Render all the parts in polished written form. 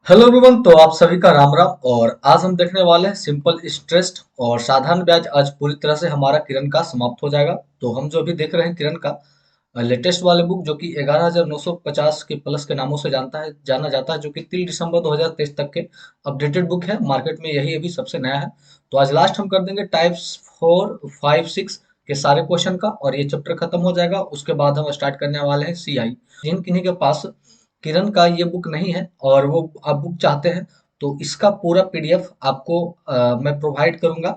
Hello everyone. तो आप सभी का राम राम। और आज हम देखने वाले हैं सिंपल इंटरेस्ट और साधारण ब्याज। आज पूरी तरह से हमारा किरण का समाप्त हो जाएगा। तो हम जो अभी देख रहे हैं किरण का लेटेस्ट वाले बुक, जो कि 11,950 के प्लस के नामों से जाना जाता है, जो कि 3 दिसंबर 2023 तक के अपडेटेड बुक है। मार्केट में यही अभी सबसे नया है। तो आज लास्ट हम कर देंगे टाइप्स 4, 5, 6 के सारे क्वेश्चन का, और ये चैप्टर खत्म हो जाएगा। उसके बाद हम स्टार्ट करने वाले हैं सीआई। जिन किन्हीं के पास किरण का ये बुक नहीं है और वो आप बुक चाहते हैं, तो इसका पूरा पीडीएफ आपको मैं प्रोवाइड करूंगा।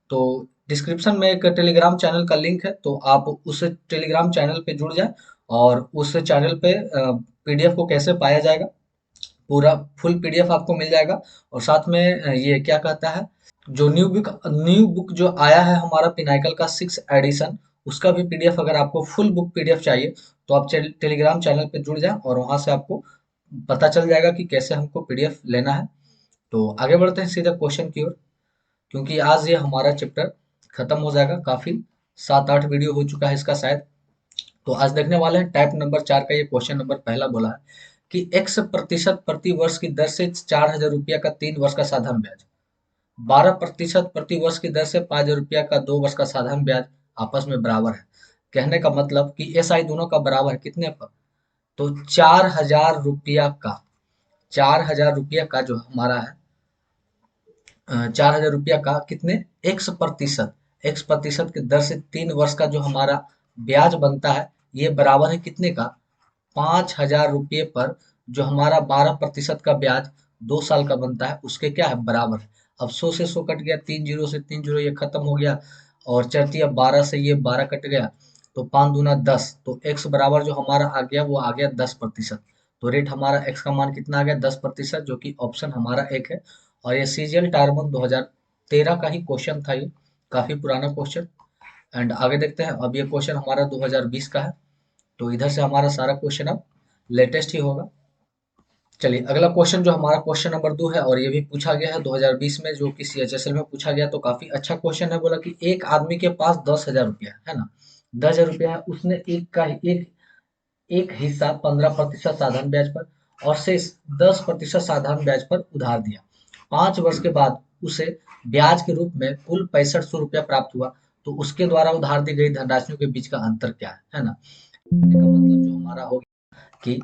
तो डिस्क्रिप्शन में एक टेलीग्राम चैनल का लिंक है, तो आप उस टेलीग्राम चैनल पे जुड़ जाएं। और उस चैनल पे पीडीएफ को कैसे पाया जाएगा, पूरा फुल पीडीएफ आपको मिल जाएगा। और साथ में ये क्या कहता है, जो न्यू बुक जो आया है हमारा पिनाकल का 6 एडिशन, उसका भी पीडीएफ, अगर आपको फुल बुक पीडीएफ चाहिए तो आप टेलीग्राम चैनल पे जुड़ जाएं, और वहां से आपको पता चल जाएगा कि कैसे हमको पीडीएफ लेना है। तो आगे बढ़ते हैं सीधे क्वेश्चन की ओर, क्योंकि आज ये हमारा चैप्टर खत्म हो जाएगा। काफी 7-8 वीडियो हो चुका है इसका शायद। तो आज देखने वाले हैं टाइप नंबर 4 का। ये क्वेश्चन नंबर पहला बोला है कि x प्रतिशत प्रति वर्ष की दर से 4,000 रुपया का 3 वर्ष का साधारण ब्याज, 12% प्रति वर्ष की दर से 5,000 रुपया का 2 वर्ष का साधारण ब्याज आपस में बराबर है। कहने का मतलब कि एसआई दोनों का बराबर है कितने पर, तो 4,000 रुपया का जो हमारा है, 4,000 रुपया का कितने, एक्स प्रतिशत की दर से 3 वर्ष का जो हमारा ब्याज बनता है, ये बराबर है कितने का, 5,000 रुपये पर। जो हमारा 12% का ब्याज 2 साल का बनता है, उसके क्या है, बराबर है। अब 100 से 100 कट गया, 3 जीरो से 3 जीरो ये खत्म हो गया, और चलती है 12 से ये 12 कट गया, तो 5 दूना 10, तो एक्स बराबर जो हमारा आ गया वो आ गया 10%। तो रेट हमारा एक्स का मान कितना आ गया, 10%, जो कि ऑप्शन हमारा एक है। और ये सीजीएल टायर 2013 का ही क्वेश्चन था ये, काफी पुराना क्वेश्चन। एंड आगे देखते हैं, अब ये क्वेश्चन हमारा 2020 का है। तो इधर से हमारा सारा क्वेश्चन अब लेटेस्ट ही होगा। चलिए अगला क्वेश्चन जो हमारा क्वेश्चन नंबर 2 है, और ये भी पूछा गया है 2020 में, जो कि सीएचएसएल में पूछा गया। तो काफी अच्छा क्वेश्चन है। बोला कि एक आदमी के पास 10,000 रुपया है ना, 10,000 रुपया है, उसने एक हिस्सा 15% साधारण ब्याज पर और शेष 10% साधारण ब्याज पर उधार दिया। 5 वर्ष के बाद उसे ब्याज के रूप में कुल 6500 रुपया प्राप्त हुआ। तो उसके द्वारा उधार दी गई धनराशियों के बीच का अंतर क्या है ना। इसका मतलब जो हमारा हो कि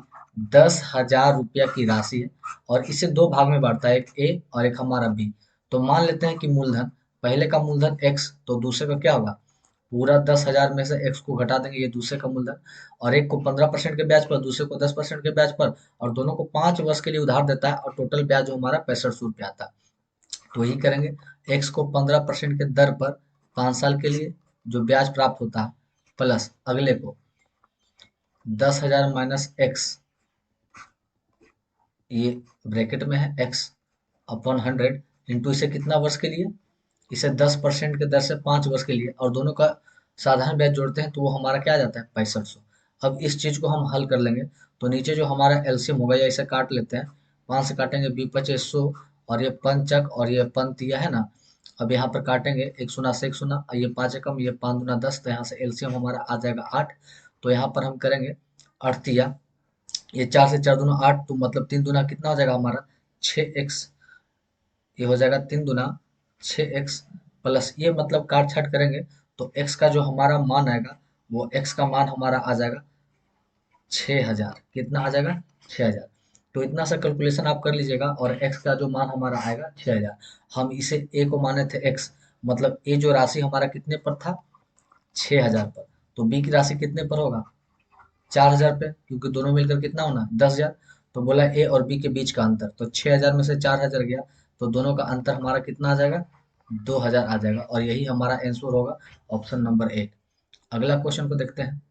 10,000 रुपया की राशि है, और इसे दो भाग में बांटता है, एक ए और एक हमारा बी। तो मान लेते हैं कि मूलधन, पहले का मूलधन एक्स, तो दूसरे का क्या होगा, पूरा 10,000 में से एक्स को घटा देंगे, ये दूसरे का मूलधन। और एक को 15% के ब्याज पर, दूसरे को 10% के ब्याज पर, और दोनों को 5 वर्ष के लिए उधार देता है, और टोटल ब्याज जो हमारा 6500 रुपया आता है। तो यही करेंगे, एक्स को 15% के दर पर 5 साल के लिए जो ब्याज प्राप्त होता है, प्लस अगले को 10,000 माइनस एक्स, ये ब्रैकेट में है एक्स अपॉन 100, इंटू इसे कितना वर्ष के लिए, इसे 10% के दर से 5 वर्ष के लिए, और दोनों का साधारण ब्याज जोड़ते हैं तो वो हमारा क्या आ जाता है, 6500। अब इस चीज को हम हल कर लेंगे। तो नीचे जो हमारा एलसीएम होगा, या इसे काट लेते हैं, 5 से काटेंगे, बी 2500, और ये पंचक और ये पंतिया है ना। अब यहाँ पर काटेंगे, एक शून्य से एक शून्य, और ये 5 एकम, ये 5 दूना 10, तो यहाँ से एलसीएम हमारा आ जाएगा 8। तो यहाँ पर हम करेंगे अड़तिया, ये 4 से 4 दूना 8, तो मतलब 3 दूना कितना हो जाएगा हमारा, 6x। ये हो जाएगा 3 दूना 6x, प्लस ये मतलब काट छाट करेंगे, तो x का जो हमारा मान आएगा, वो x का मान हमारा आ जाएगा 6,000। कितना आ जाएगा, 6,000। तो इतना सा कैलकुलेशन आप कर लीजिएगा, और x का जो मान हमारा आएगा 6,000। हम इसे a को माने थे x, मतलब a जो राशि हमारा कितने पर था, 6,000 पर। तो b की राशि कितने पर होगा, 4,000 पे, क्योंकि दोनों मिलकर कितना होना, 10,000। तो बोला ए और बी के बीच का अंतर, तो 6,000 में से 4,000 गया, तो दोनों का अंतर हमारा कितना आ जाएगा, 2,000 आ जाएगा, और यही हमारा आंसर होगा, ऑप्शन नंबर 1। अगला क्वेश्चन को देखते हैं।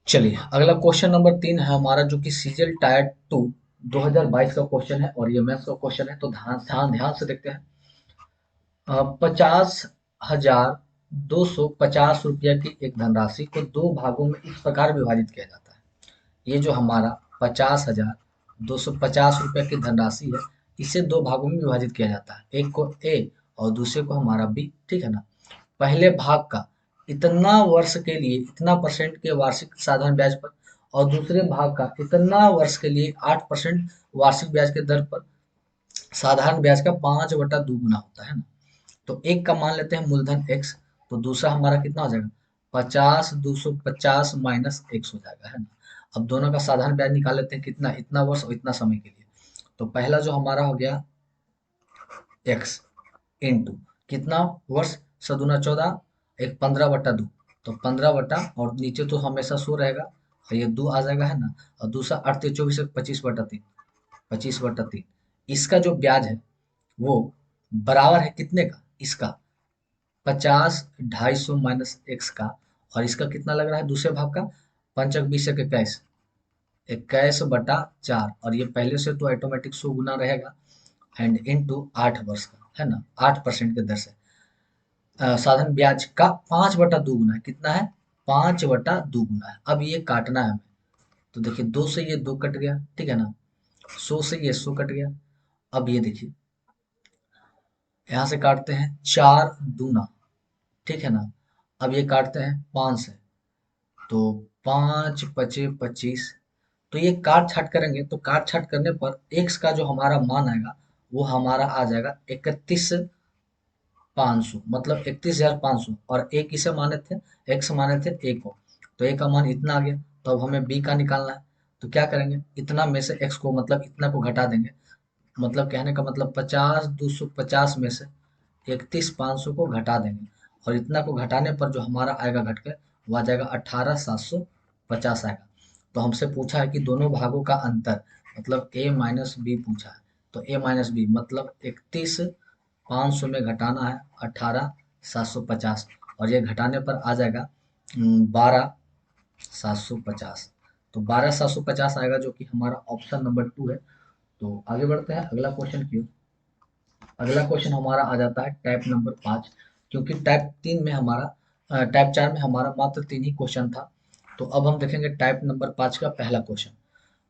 चलिए अगला क्वेश्चन नंबर 3 है हमारा, जो कि सीजीएल टायर 2 2022 का क्वेश्चन है, और ये मैथ्स का क्वेश्चन है। तो ध्यान ध्यान ध्यान से देखते हैं। 50,250 रुपया की एक धनराशि को दो भागों में इस प्रकार विभाजित किया जाता है। ये जो हमारा 50,250 रुपया की धनराशि है, इसे दो भागों में विभाजित किया जाता है, एक को ए और दूसरे को हमारा बी, ठीक है ना। पहले भाग का इतना वर्ष के लिए इतना परसेंट के वार्षिक साधारण ब्याज पर, और दूसरे भाग का इतना वर्ष के लिए 8% वार्षिक ब्याज के दर पर साधारण ब्याज का 5/2 गुना होता है ना। तो एक का मान लेते हैं मूलधन x, तो दूसरा हमारा कितना हो जाएगा 50 250 माइनस x हो जाएगा, है ना। अब दोनों का साधारण ब्याज निकाल लेते हैं, कितना, इतना वर्ष और इतना समय के लिए। तो पहला जो हमारा हो गया x इंटू कितना वर्ष, सदुना 14, एक 15/2, तो 15 और नीचे तो हमेशा सो रहेगा, और ये 2 आ जाएगा, है ना। और दूसरा 8 24 25/3, 25/3। इसका जो ब्याज है वो बराबर है कितने का, इसका 50 250 माइनस एक्स का। और इसका कितना लग रहा है दूसरे भाग का, पंचक 20 एक 21, 21/4, और ये पहले से तो ऑटोमेटिक 100 गुना रहेगा, एंड इनटू 8 वर्ष का, है ना, 8% के दर से। साधारण ब्याज का 5/2 गुना है, कितना है 5/2 गुना है। अब ये काटना है हमें, तो देखिए 2 से ये 2 कट गया, ठीक है ना, 100 से ये 100 कट गया। अब ये देखिए यहाँ से काटते हैं 4 दूना, ठीक है ना। अब ये काटते हैं 5 से, तो 5 पचे 25। तो ये काट छाट करेंगे, तो काट छाट करने पर एक्स का जो हमारा मान आएगा वो हमारा आ जाएगा 31,500, मतलब 31,500। और ए किसे माने थे, एक्स माने थे ए को, तो ए का मान इतना आ गया। तो अब हमें बी का निकालना है, तो क्या करेंगे, इतना में से एक्स को, मतलब इतना को घटा देंगे। मतलब कहने का मतलब 50 250 में से 31,500 को घटा देंगे, और इतना को घटाने पर जो हमारा आएगा घट के, वो आ जाएगा 18,750 आएगा। तो हमसे पूछा है कि दोनों भागों का अंतर, मतलब ए माइनस बी पूछा है। तो ए माइनस बी मतलब 31,500 में घटाना है 18,750, और ये घटाने पर आ जाएगा 12,750। तो 12,750 आएगा, जो कि हमारा ऑप्शन नंबर 2 है। तो आगे बढ़ते हैं अगला क्वेश्चन की ओर। अगला क्वेश्चन हमारा आ जाता है टाइप नंबर 5, क्योंकि टाइप 4 में हमारा मात्र 3 ही क्वेश्चन था। तो अब हम देखेंगे टाइप नंबर 5 का पहला क्वेश्चन।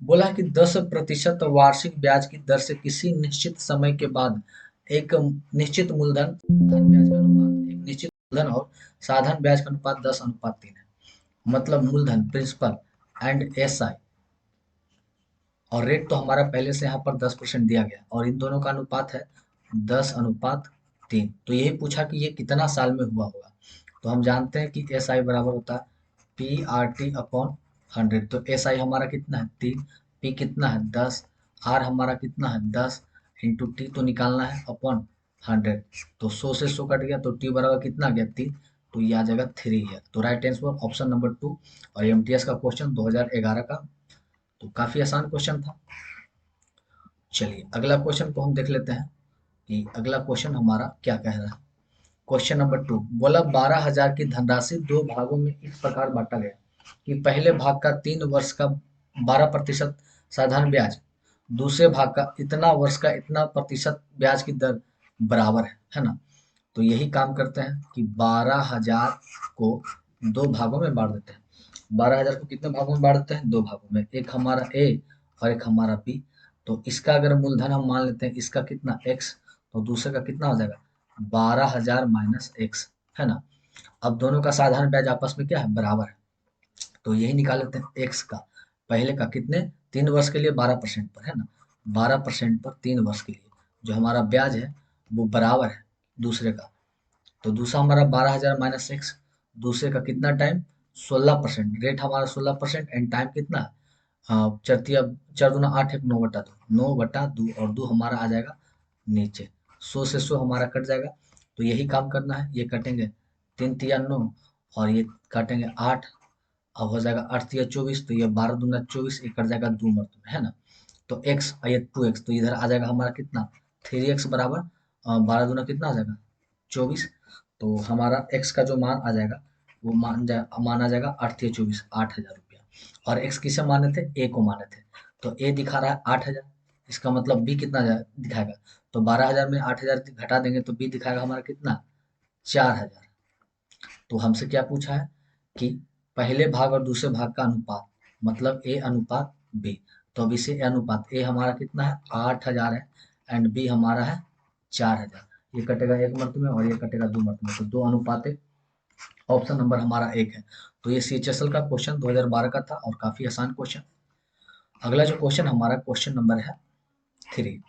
बोला है कि 10% वार्षिक ब्याज की दर से किसी निश्चित समय के बाद एक निश्चित मूलधन धन ब्याज का अनुपात, एक निश्चित मूलधन और साधारण ब्याज का अनुपात 10:3 है। मतलब मूलधन प्रिंसिपल एंड एस आई, और रेट तो हमारा पहले से यहाँ पर 10% दिया गया, और इन दोनों का अनुपात है 10:3। तो यही पूछा कि ये कितना साल में हुआ होगा। तो हम जानते हैं कि एस आई बराबर होता है PRT/100। तो एस आई हमारा कितना है 3, पी कितना है 10, आर हमारा कितना है 10, इंटू टी तो निकालना है अपॉन 100। तो 100 से 100 कट गया, तो टी बराबर कितना आ गया 3, तो ये आ जाएगा 3 है। तो राइट आंसर ऑप्शन नंबर 2। और एमटीएस का क्वेश्चन 2011 का, तो काफी आसान क्वेश्चन था। चलिए अगला क्वेश्चन को हम देख लेते हैं कि अगला क्वेश्चन हमारा क्या कह रहा है। क्वेश्चन नंबर 2 बोला 12,000 की धनराशि दो भागों में इस प्रकार बांटा गया कि पहले भाग का 3 वर्ष का 12% साधारण ब्याज, दूसरे भाग का इतना वर्ष का इतना प्रतिशत ब्याज की दर बराबर है ना। तो यही काम करते हैं कि 12,000 को दो भागों में बांट देते हैं। 12,000 को कितने भागों में बांट देते हैं, दो भागों में, एक हमारा ए और एक हमारा बी। तो इसका अगर मूलधन हम मान लेते हैं, इसका कितना एक्स, तो दूसरे का कितना हो जाएगा 12,000 माइनस एक्स, है ना। अब दोनों का साधारण ब्याज आपस में क्या है, बराबर है। तो यही निकाल लेते हैं एक्स का, पहले का कितने 3 वर्ष के लिए 12% पर, है ना, 12% पर 3 वर्ष के लिए जो हमारा ब्याज है वो बराबर है दूसरे का। तो दूसरा हमारा 12,000 माइनस एक्स, दूसरे का कितना टाइम 16%, रेट हमारा 16%, एंड टाइम कितना, चरतिया, चार दूना 8 एक 9/2, 9/2, और 2 हमारा आ जाएगा नीचे, 100 से 100 हमारा कट जाएगा। तो यही काम करना है, ये कटेंगे 3 तिया 9, और ये काटेंगे 8, अब हो जाएगा 8 तिया 24, तो ये 12 दूना 24, ये कट जाएगा 2 मरतबे, है ना। तो एक्स और ये 2x, तो इधर आ जाएगा हमारा कितना 3x बराबर 12 दूना कितना आ जाएगा 24। तो हमारा x का जो मान आ जाएगा वो मान आ जाएगा 8 तिया 24, 8,000 रुपया। और x किसे माने थे, a को माने थे। तो a दिखा रहा है 8,000, इसका मतलब b कितना दिखाएगा, तो 12,000 में 8,000 घटा देंगे तो b दिखाएगा हमारा कितना 4,000। तो हमसे क्या पूछा है कि पहले भाग और दूसरे भाग का अनुपात, मतलब ए अनुपात बी। तो अब इसे अनुपात ए हमारा कितना है 8,000 है, एंड बी हमारा है 4,000। ये कटेगा 1 मरतबे और ये कटेगा 2 मरतबे, तो 2 अनुपात 1, ऑप्शन नंबर हमारा 1 है। तो ये सीएचएसएल का क्वेश्चन 2012 का था, और काफी आसान क्वेश्चन। अगला जो क्वेश्चन हमारा क्वेश्चन नंबर है 3।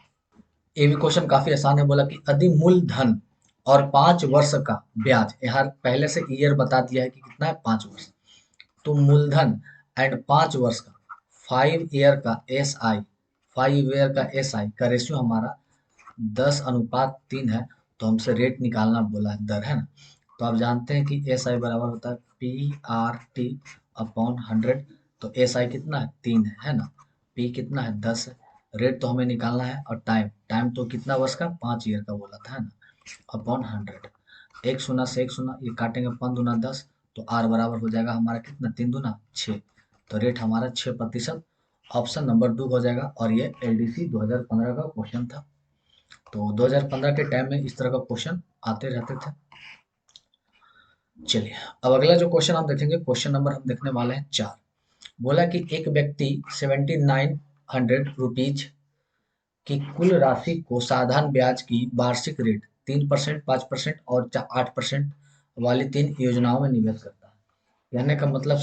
ये भी क्वेश्चन काफी आसान है। बोला कि यदि मूलधन और 5 वर्ष का ब्याज, यहाँ पहले से ईयर बता दिया है कि कितना है, 5 वर्ष। तो मूलधन एंड 5 वर्ष का 5 ईयर का एस आई, 5 ईयर का एस आई का रेशियो हमारा 10:3 है। तो हमसे रेट निकालना बोला है, दर है ना। तो आप जानते हैं कि एस आई बराबर होता है P/R/100। तो एस आई कितना है, 3 है ना। पी कितना है, 10 है। रेट तो हमें निकालना है, और टाइम टाइम तो कितना वर्ष का, 5 ईयर का बोला था, है ना। अपॉन 100, एक शून्य से एक शून्य ये काटेंगे, 5 दूना 10। तो आर बराबर हो जाएगा हमारा कितना, 3 दूना 6। तो रेट हमारा 6%। ऑप्शन नंबर 2 हो जाएगा। और ये एलडीसी 2015 का क्वेश्चन था। तो 2015 के टाइम में इस तरह का क्वेश्चन आते रहते थे। चलिए, अब अगला जो क्वेश्चन हम देखेंगे, क्वेश्चन नंबर हम देखने वाले हैं 4। बोला कि एक व्यक्ति 7900 रुपीज की कुल राशि को साधारण ब्याज की वार्षिक रेट 3%, 5% और 8% वाली 3 योजनाओं में निवेश करता है। कहने का मतलब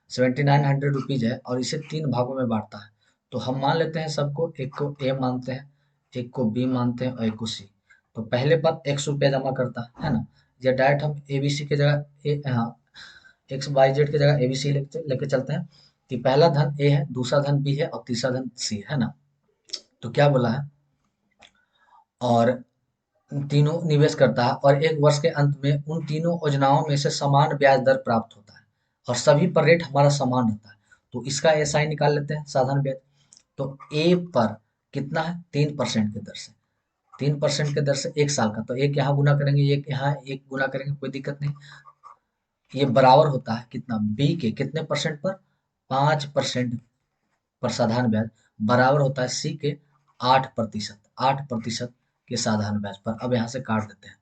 7900 रुपीज है, और इसे 3 भागों में बांटता है। तो हम मान लेते हैं सबको, एक को ए मानते हैं, एक को बी मानते हैं, और एक को सी। तो पहले पर X रुपया जमा करता है ना। या डायरेक्ट हम ए बी सी की जगह हाँ, XYZ की जगह ABC लेके चलते हैं। कि पहला धन ए है, दूसरा धन बी है, और तीसरा धन सी है ना। तो क्या बोला है, और तीनों निवेश करता है, और 1 वर्ष के अंत में उन तीनों योजनाओं में से समान ब्याज दर प्राप्त होता है, और सभी पर रेट हमारा समान रहता है। तो इसका एसआई निकाल लेते हैं, साधारण ब्याज। तो ए पर कितना है, 3% की दर से, 3% के दर से 1 साल का। तो एक यहाँ गुना करेंगे, एक यहाँ एक गुना करेंगे, कोई दिक्कत नहीं। ये बराबर होता है कितना, बी के कितने परसेंट पर, 5% पर साधारण ब्याज, बराबर होता है सी के 8%, 8% के साधारण ब्याज पर। अब यहाँ से काट देते हैं।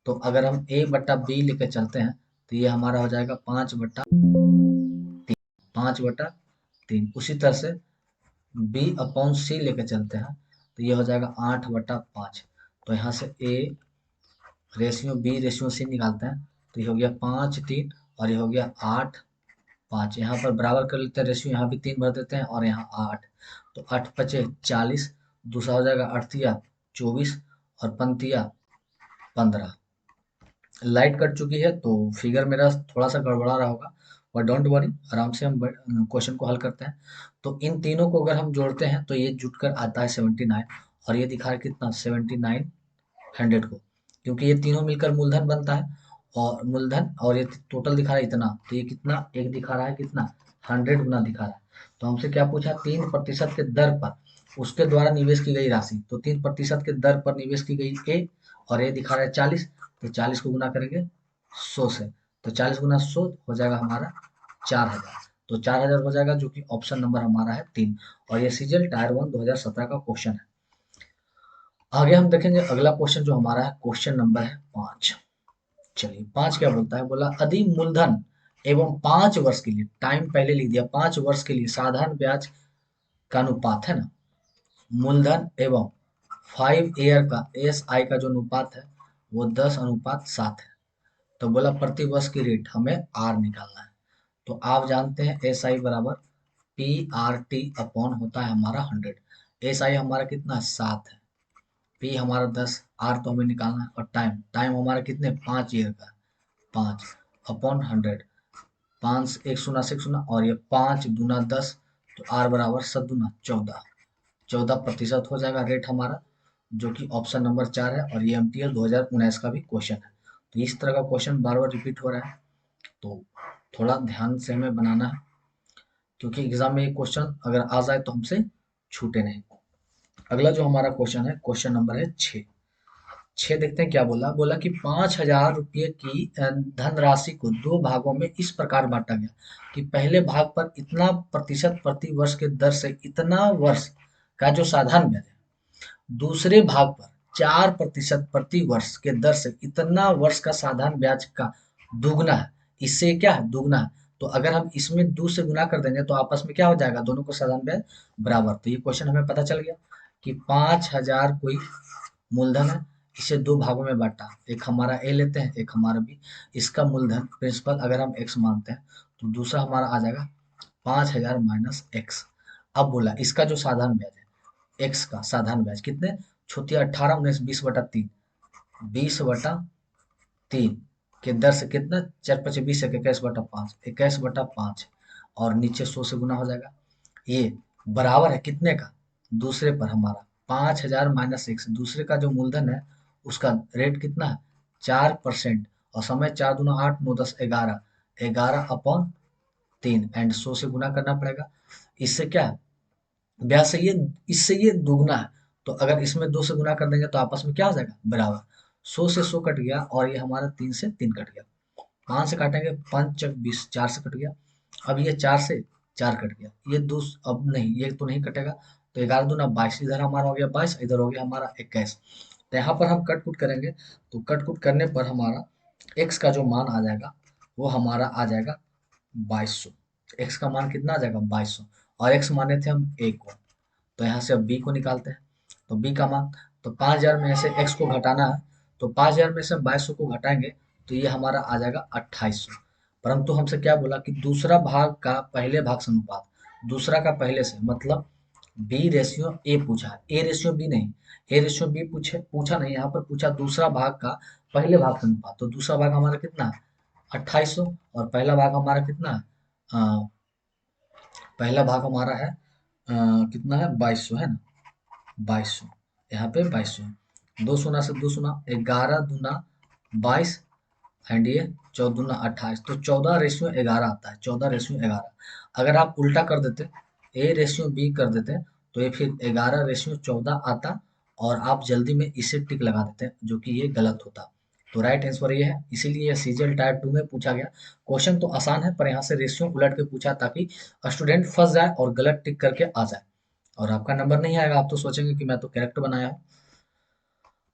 तो अगर हम ए बट्टा बी लेके चलते हैं, तो ये हमारा हो जाएगा 5/3। उसी तरह से बी अपॉन सी लेके चलते हैं, तो ये हो जाएगा 8/5। तो यहाँ से A ratio B ratio C निकालते हैं, तो ये हो गया 5/3, और ये हो गया 8/5। यहाँ पर बराबर कर लेते हैं रेशियो, यहाँ भी 3 भर देते हैं, और यहाँ 8। तो 8×5 = 40, दूसरा हो जाएगा 8×3 = 24, और 5×3 = 15। लाइट कट चुकी है, तो फिगर मेरा थोड़ा सा गड़बड़ा रहा होगा, और डोंट वरी, आराम से हम क्वेश्चन को हल करते हैं। तो इन तीनों को अगर हम जोड़ते हैं, तो ये जुटकर आता है 79, और ये दिखा रहा है कितना, 7900 को, क्योंकि ये तीनों मिलकर मूलधन बनता है। और मूलधन, और ये टोटल दिखा रहा है इतना, तो ये कितना, एक दिखा रहा है कितना, 100 गुना दिखा रहा है। तो हमसे क्या पूछा, 3% के दर पर उसके द्वारा निवेश की गई राशि। तो 3% के दर पर निवेश की गई ए, और ये दिखा रहा है 40। तो 40 को गुना करेंगे 100 से, तो 40 गुना 100 हो जाएगा हमारा 4000। तो 4000 हो जाएगा, जो कि ऑप्शन नंबर हमारा है 3। और ये सीजल टायर 1 2017 का क्वेश्चन है। आगे हम देखेंगे अगला क्वेश्चन जो हमारा है, क्वेश्चन नंबर है 5। चलिए, 5 क्या बोलता है, बोला यदि मूलधन एवं 5 वर्ष के लिए, टाइम पहले लिख दिया, 5 वर्ष के लिए साधारण ब्याज का अनुपात है ना, मूलधन एवं 5 ईयर का एस आई का जो अनुपात है, वो 10:7 है। तो बोला प्रति वर्ष की रेट हमें आर निकालना है। तो आप जानते हैं एस आई बराबर P/R/T अपॉन होता है हमारा 100। एस आई हमारा कितना, 7 है। पी हमारा 10, आर तो हमें निकालना है, और टाइम टाइम हमारा कितने, 5 ईयर का, 5 अपॉन 100। 5 एक शून्य से एक शून्य, और ये 5×10। तो आर बराबर 7×2 = 14, 14% हो जाएगा रेट हमारा, जो कि ऑप्शन नंबर 4 है। और ये एमटीएल 2019 का भी क्वेश्चन है। तो इस तरह का क्वेश्चन बार बार रिपीट हो रहा है, तो थोड़ा ध्यान से हमें बनाना है, क्योंकि एग्जाम में ये क्वेश्चन अगर आ जाए तो हमसे छूटे नहीं। अगला जो हमारा क्वेश्चन है, क्वेश्चन नंबर है 6। देखते हैं क्या बोला। बोला कि 5,000 रुपये की धनराशि को 2 भागों में इस प्रकार बांटा गया कि पहले भाग पर इतना प्रतिशत प्रति वर्ष के दर से इतना वर्ष का जो साधारण ब्याज है, दूसरे भाग पर 4% प्रति वर्ष के दर से इतना वर्ष का साधारण ब्याज का दुगना है। इससे क्या है, दुगना है। तो अगर हम इसमें 2 से गुना कर देंगे, तो आपस में क्या हो जाएगा, दोनों को साधारण ब्याज बराबर। तो ये क्वेश्चन हमें पता चल गया कि 5,000 कोई मूलधन है, इसे 2 भागों में बांटा, एक हमारा ए लेते हैं, एक हमारा बी। इसका मूलधन प्रिंसिपल अगर हम एक्स मानते हैं, तो दूसरा हमारा आ जाएगा 5,000 माइनस एक्स। अब बोला इसका जो साधारण ब्याज है, एक्स का साधारण ब्याज कितने, छोटिया 18, 19, 20/3, 20/3 के दर से कितना, 4×5 = 20, 21/5, 21/5 और नीचे 100 से गुना हो जाएगा। ये बराबर है कितने का, दूसरे पर हमारा 5,000 माइनस एक्स, दूसरे का जो मूलधन है उसका रेट कितना है 4%, और समय 4×2 = 8, 9×10 = 11, 11/3 एंड 100 से गुना करना पड़ेगा। इससे क्या है, ब्याज से ये, इससे ये दुगना है, तो अगर इसमें 2 से गुना कर देंगे तो आपस में क्या हो जाएगा, बराबर। 100 से 100 कट गया और ये हमारा 3 से 3 कट गया। 5 से काटेंगे, 5×5 = 20, 4 से कट गया। अब ये 4 से 4 कट गया, ये दो, अब नहीं, ये तो नहीं कटेगा, तो 11×2 = 22, इधर हमारा हो गया 22, इधर हो गया हमारा 21। तो यहाँ पर हम कट कुट करेंगे, तो कट कुट करने पर हमारा एक्स का जो मान आ जाएगा वो हमारा आ जाएगा 2200। एक्स का मान कितना आ जाएगा 2200, और एक्स माने थे हम ए को, तो यहाँ से अब बी को निकालते हैं। तो बी का मान, तो 5,000 में से एक्स को घटाना है, तो 5,000 में से हम 2200 को घटाएंगे तो ये हमारा आ जाएगा 2800। परंतु हमसे क्या बोला कि दूसरा भाग का पहले भाग से अनुपात, दूसरा का पहले से मतलब बी रेशियो ए पूछा है, ए रेशियो बी नहीं, ए रेशियो बी पूछा नहीं, यहाँ पर पूछा दूसरा भाग का पहले भाग से अनुपात। तो दूसरा भाग हमारा कितना है 2800, और पहला भाग हमारा कितना है, पहला भाग हमारा है कितना है 2200 है ना, 2200, यहाँ पे 2200 है। 2 शून्य से 2 शून्य, 11×2 = 22 एंड ये 14×2 = 28, तो 14:11 आता है, 14:11। अगर आप उल्टा कर देते, ए रेशियो बी कर देते, तो ये फिर 11:14 आता, और आप जल्दी में इसे टिक लगा देते, जो कि ये गलत होता। तो राइट आंसर ये है, इसीलिए ये सीजीएल टाइप 2 में पूछा गया। क्वेश्चन तो आसान है, पर यहाँ से रेशियो उलट के पूछा ताकि स्टूडेंट फंस जाए और गलत टिक करके आ जाए, और आपका नंबर नहीं आएगा, आप तो सोचेंगे कि मैं तो कैरेक्टर बनाया हूँ।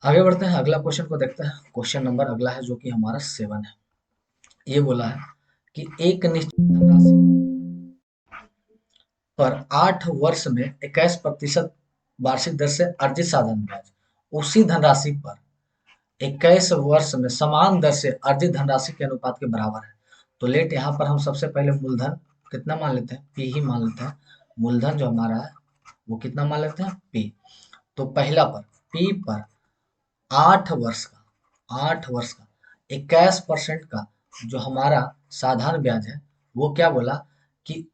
आगे बढ़ते हैं, अगला क्वेश्चन को देखते हैं। क्वेश्चन नंबर अगला है जो कि हमारा 7 है। ये बोला है कि एक निश्चित धनराशि पर 8 वर्ष में 21% वार्षिक दर से अर्जित साधारण ब्याज उसी धनराशि पर 21 वर्ष में समान दर से अर्जित धनराशि के अनुपात के बराबर है। तो लेट यहाँ पर हम सबसे पहले मूलधन कितना मान लेते हैं, पी ही मान लेते हैं। मूलधन जो हमारा है वो कितना मान लेते हैं, पी। तो पहला पर पी पर 8 वर्ष का 21% का जो हमारा साधारण ब्याज है, वो क्या बोला कि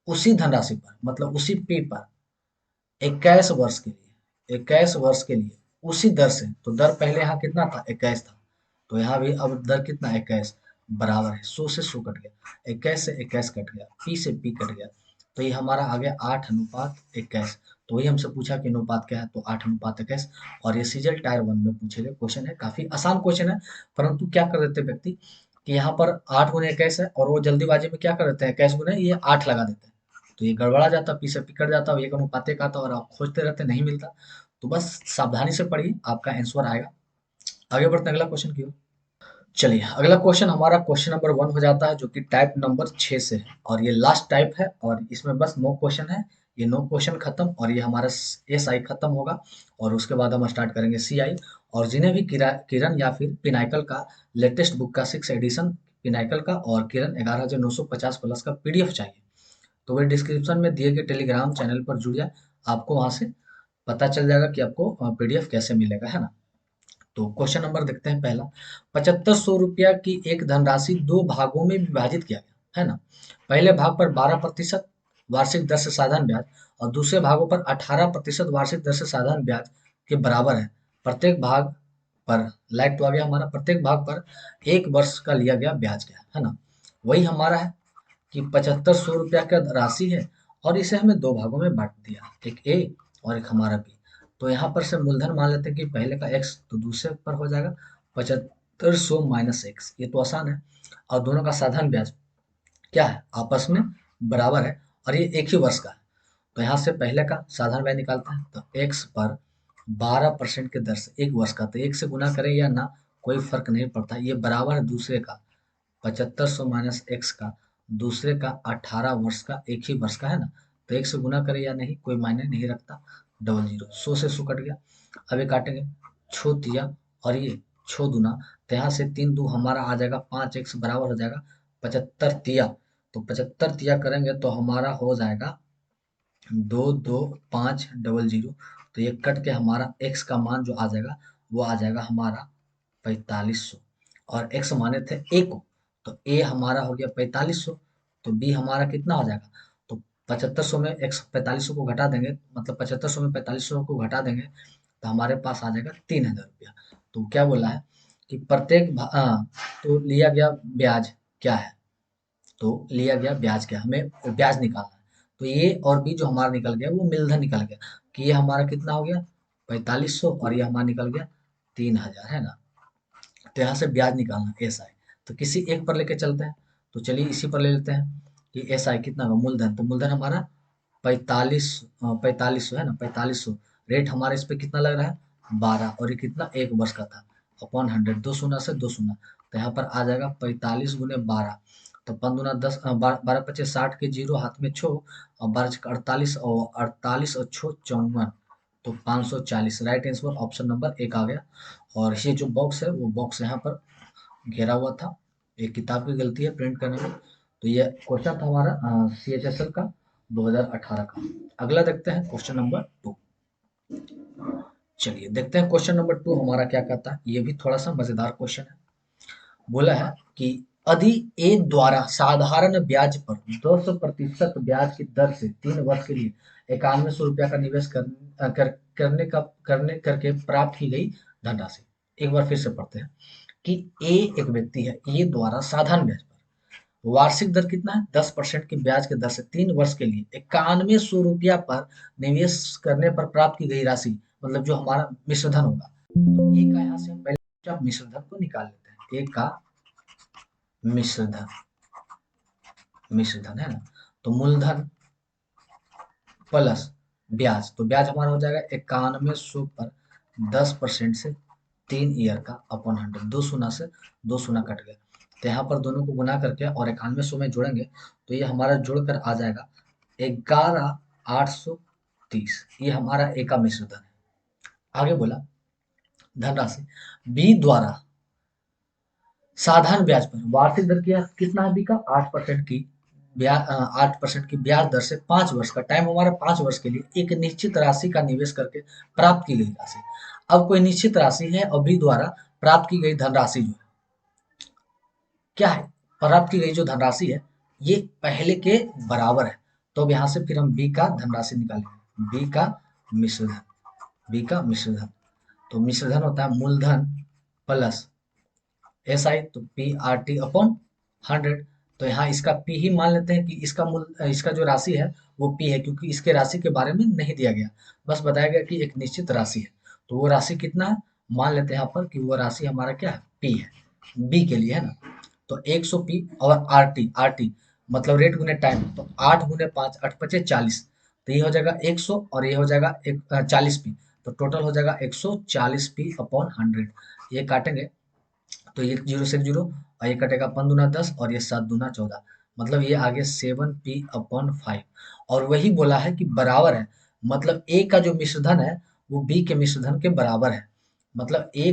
उसी धनराशि पर मतलब उसी पी पर 21 वर्ष के लिए उसी दर से, तो दर पहले यहाँ कितना था 21 था, तो यहाँ भी अब दर कितना 21 बराबर है, 100 से 100 कट गया, 21 से 21 कट गया, पी से पी कट गया, तो ये हमारा आ गया 8:21। तो वही हमसे पूछा कि अनुपात क्या है, तो 8:21। और ये सीजल टायर 1 में पूछे गए क्वेश्चन है, काफी आसान क्वेश्चन है। परंतु क्या कर देते व्यक्ति कि यहाँ पर 8×21 है, और वो जल्दीबाजी में क्या कर देते हैं, 21 ये 8 लगा देते हैं, तो ये गड़बड़ा जाता, पी से पिकट जाता, एक अनुपाते का आता, और आप खोजते रहते नहीं मिलता। तो बस सावधानी से पढ़िए, आपका आंसर आएगा। आगे बढ़ते हैं अगला क्वेश्चन की ओर। चलिए, अगला क्वेश्चन हमारा क्वेश्चन नंबर 1 हो जाता है, जो कि टाइप नंबर 6 से है, और ये लास्ट टाइप है, और इसमें बस 9 क्वेश्चन है। ये 9 क्वेश्चन खत्म, और ये हमारा एस आई खत्म होगा, और उसके बाद हम स्टार्ट करेंगे सी आई। और जिन्हें भी किरण या फिर पिनाइकल का लेटेस्ट बुक का 6 एडिशन पिनाइकल का और किरण 11,950 प्लस का पीडीएफ चाहिए, तो वे डिस्क्रिप्शन में दिए गए टेलीग्राम चैनल पर जुड़ जाए, आपको वहां से पता चल जाएगा कि आपको पीडीएफ कैसे मिलेगा, है ना। तो क्वेश्चन नंबर देखते हैं पहला। 7500 रुपया की एक धनराशि दो भागों में विभाजित किया गया, है ना। पहले भाग पर 12% वार्षिक दर से साधारण ब्याज, और दूसरे भागों पर 18% वार्षिक दर से साधारण ब्याज के बराबर है। प्रत्येक भाग पर, लाइक तो आ गया हमारा, प्रत्येक भाग पर 1 वर्ष का लिया गया ब्याज क्या है ना। वही हमारा है कि 7500 रुपया का राशि है, और इसे हमें दो भागों में बांट दिया, एक ए और एक हमारा बी। तो यहाँ पर से मूलधन मान लेते हैं कि पहले का एक्स, तो दूसरे पर हो जाएगा 7500 माइनस एक्स, ये तो आसान है। और दोनों का साधारण ब्याज क्या है, आपस में बराबर है, और ये एक ही वर्ष का है। तो यहाँ से पहले का साधारण ब्याज निकालते हैं, तो एक्स पर 12% के दर से 1 वर्ष का, तो 1 से गुना करें या ना कोई फर्क नहीं पड़ता, ये बराबर है दूसरे का 7500 माइनस एक्स का, दूसरे का 18 वर्ष का, एक ही वर्ष का है ना। तो 1 से गुना करें या नहीं कोई मायने नहीं रखता, डबल जीरो, 100 से 100 कट गया। अभी काटेंगे, छो तिया और ये छो दूना, तो यहाँ से 3×2 हमारा आ जाएगा 5x बराबर हो जाएगा 75 तिया। तो 75 तिया करेंगे तो हमारा हो जाएगा 22,500, तो ये कट के हमारा x का मान जो आ जाएगा वो आ जाएगा हमारा 4500। और x माने थे a को, तो a हमारा हो गया 4500, तो b हमारा कितना हो जाएगा, तो 7500 में x 4500 को घटा देंगे, मतलब 7500 में 4500 को घटा देंगे, तो हमारे पास आ जाएगा 3000 रुपया। तो क्या बोला है कि तो लिया गया ब्याज क्या है, तो लिया गया ब्याज क्या, हमें ब्याज निकालना है। तो ये और बी जो हमारा निकल गया वो मूलधन निकल गया, कि ये हमारा कितना हो गया 4500 और ये हमारा निकल गया 3000, है ना। तो यहाँ से ब्याज निकालना एस आई, तो किसी एक पर लेके चलते हैं, तो चलिए इसी पर ले लेते हैं कि एस आई कितना होगा मूलधन, तो मूलधन हमारा 4500 है ना, 4500। रेट हमारे इस पे कितना लग रहा है 12, और ये कितना 1 वर्ष का था, अपॉन 100, दो शून्य से दो शून्य, तो यहाँ पर आ जाएगा 45 गुने 12, तो 5 दूना 10, 12 25 60 के जीरो हाथ में छो, और 12 48 और छो 54, तो 540। राइट आंसर ऑप्शन नंबर 1 आ गया। और ये जो बॉक्स है वो बॉक्स यहाँ पर घेरा हुआ था, एक किताब की गलती है प्रिंट करने में। तो ये क्वेश्चन था हमारा CHSL का 2018 का। अगला देखते हैं क्वेश्चन नंबर 2। चलिए देखते हैं क्वेश्चन नंबर 2 हमारा क्या कहता है। ये भी थोड़ा सा मजेदार क्वेश्चन है। बोला है कि यदि ए द्वारा साधारण ब्याज पर 200% ब्याज की दर से 3 वर्ष के लिए 9100 रुपया का निवेश करके प्राप्त की गई धनराशि। एक बार फिर से पढ़ते हैं कि ए एक व्यक्ति है, ए द्वारा साधारण ब्याज पर वार्षिक दर कितना है 10% की ब्याज की दर से 3 वर्ष के लिए 9100 रुपया पर निवेश करने पर प्राप्त की गई राशि, मतलब जो हमारा मिश्रधन होगा। तो ए का यहाँ से हम पहले मिश्रधन को निकाल लेते हैं। ए का मिश्रधन, मिश्रधन है ना, तो मूलधन प्लस ब्याज, तो ब्याज हमारा हो जाएगा 9100 पर 10% से 3 ईयर का अपॉन 100, दो शून्य से दो शून्य कट गया, तो यहाँ पर दोनों को गुना करके और 9100 में जोड़ेंगे, तो ये हमारा जोड़कर आ जाएगा 11830। ये हमारा ए का मिश्रधन है। आगे बोला धनराशि बी द्वारा साधारण ब्याज पर वार्षिक दर कितना है बी का 8% की ब्याज, 8% की ब्याज दर से 5 वर्ष का, टाइम हमारा 5 वर्ष के लिए एक निश्चित राशि का निवेश करके प्राप्त की गई राशि। अब कोई निश्चित राशि है और बी द्वारा प्राप्त की गई धनराशि जो है क्या है, प्राप्त की गई जो धनराशि है ये पहले के बराबर है। तो अब यहाँ से फिर हम बी का धनराशि निकालेंगे, बी का मिश्रधन, बी का मिश्रधन। तो मिश्रधन होता है मूलधन प्लस एस आई, तो पी आर टी अपॉन 100। तो यहाँ इसका पी ही मान लेते हैं कि इसका जो राशि है वो पी है, क्योंकि इसके राशि के बारे में नहीं दिया गया, बस बताया गया कि एक निश्चित राशि है। तो वो राशि कितना है मान लेते हैं यहाँ पर कि वो राशि हमारा क्या है पी है, बी के लिए है ना। तो 100 पी और आर टी मतलब रेट गुने टाइम, तो 8 गुने 5 8 पचे 40, तो ये हो जाएगा 100 और ये हो जाएगा 40 पी, तो टोटल हो जाएगा 140 पी अपॉन 100। ये काटेंगे तो ये जीरो से जीरो, और ये कटेगा 5 दूना 10 और ये 7 दूना 14, मतलब ये आगे 7p/5। और वही बोला है कि बराबर है, मतलब ए का जो मिश्रधन है वो बी के मिश्रधन के बराबर है, मतलब ए